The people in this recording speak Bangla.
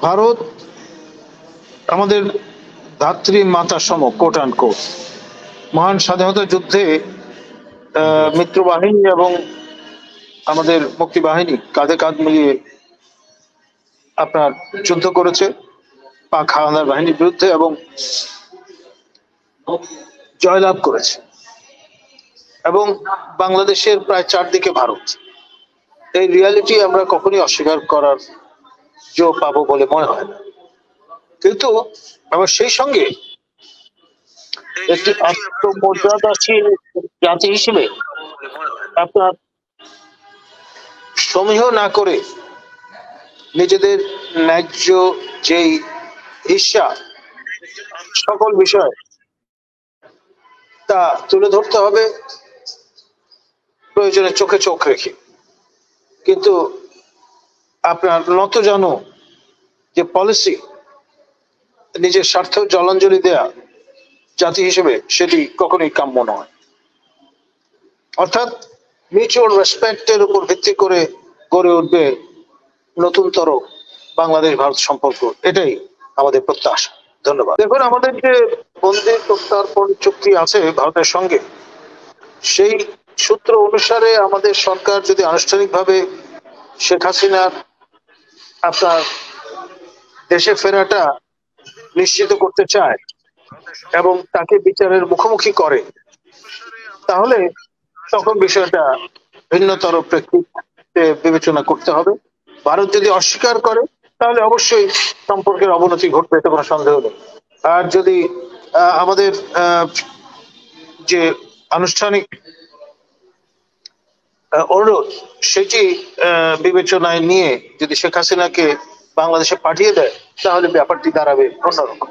ভারত আমাদের ধাত্রী মাতা সম, কোট অ্যান্ড কোট। মহান স্বাধীনতা যুদ্ধে মিত্রবাহিনী এবং আমাদের মুক্তি বাহিনী কাঁধে কাঁধ মিলিয়ে আপনার যুদ্ধ করেছে পাক হানাদার বাহিনীর বিরুদ্ধে এবং জয়লাভ করেছে। এবং বাংলাদেশের প্রায় চারদিকে ভারত। এই রিয়ালিটি আমরা কখনই অস্বীকার করার জো পাবো বলে মনে হয় না। কিন্তু আবার সেই সঙ্গে একটি আত্মমর্যাদাশীল জাতি হিসেবে আপনার সমীহ না করে নিজেদের ন্যায্য যেই ঈর্ষা সকল বিষয় তা তুলে ধরতে হবে, প্রয়োজনে চোখে চোখ রেখে। কিন্তু আপনার নতজানু যে পলিসি, নিজের স্বার্থ জলাঞ্জলি দেয়া জাতি হিসেবে সেটি কখনোই কাম্য নয়। অর্থাৎ মিউচুয়াল রেসপেক্টের উপর ভিত্তি করে গড়ে উঠবে নতুনতর বাংলাদেশ ভারত সম্পর্ক, এটাই আমাদের প্রত্যাশা। ধন্যবাদ। দেখুন, আমাদের যে বন্দি প্রত্যার্পণ চুক্তি আছে ভারতের সঙ্গে, সেই সূত্র অনুসারে আমাদের সরকার যদি আনুষ্ঠানিকভাবে শেখ হাসিনার আপনার দেশে ফেরাটা নিশ্চিত করতে চায় এবং তাকে বিচারের মুখোমুখি করে, তাহলে তখন বিষয়টা ভিন্নতর প্রেক্ষিতে বিবেচনা করতে হবে। ভারত যদি অস্বীকার করে তাহলে অবশ্যই সম্পর্কের অবনতি ঘটবে, এতে কোনো সন্দেহ নেই। আর যদি আমাদের যে আনুষ্ঠানিক অনুরোধ সেটি বিবেচনায় নিয়ে যদি শেখ হাসিনাকে বাংলাদেশে পাঠিয়ে দেয়, তাহলে ব্যাপারটি দাঁড়াবে অন্যরকম।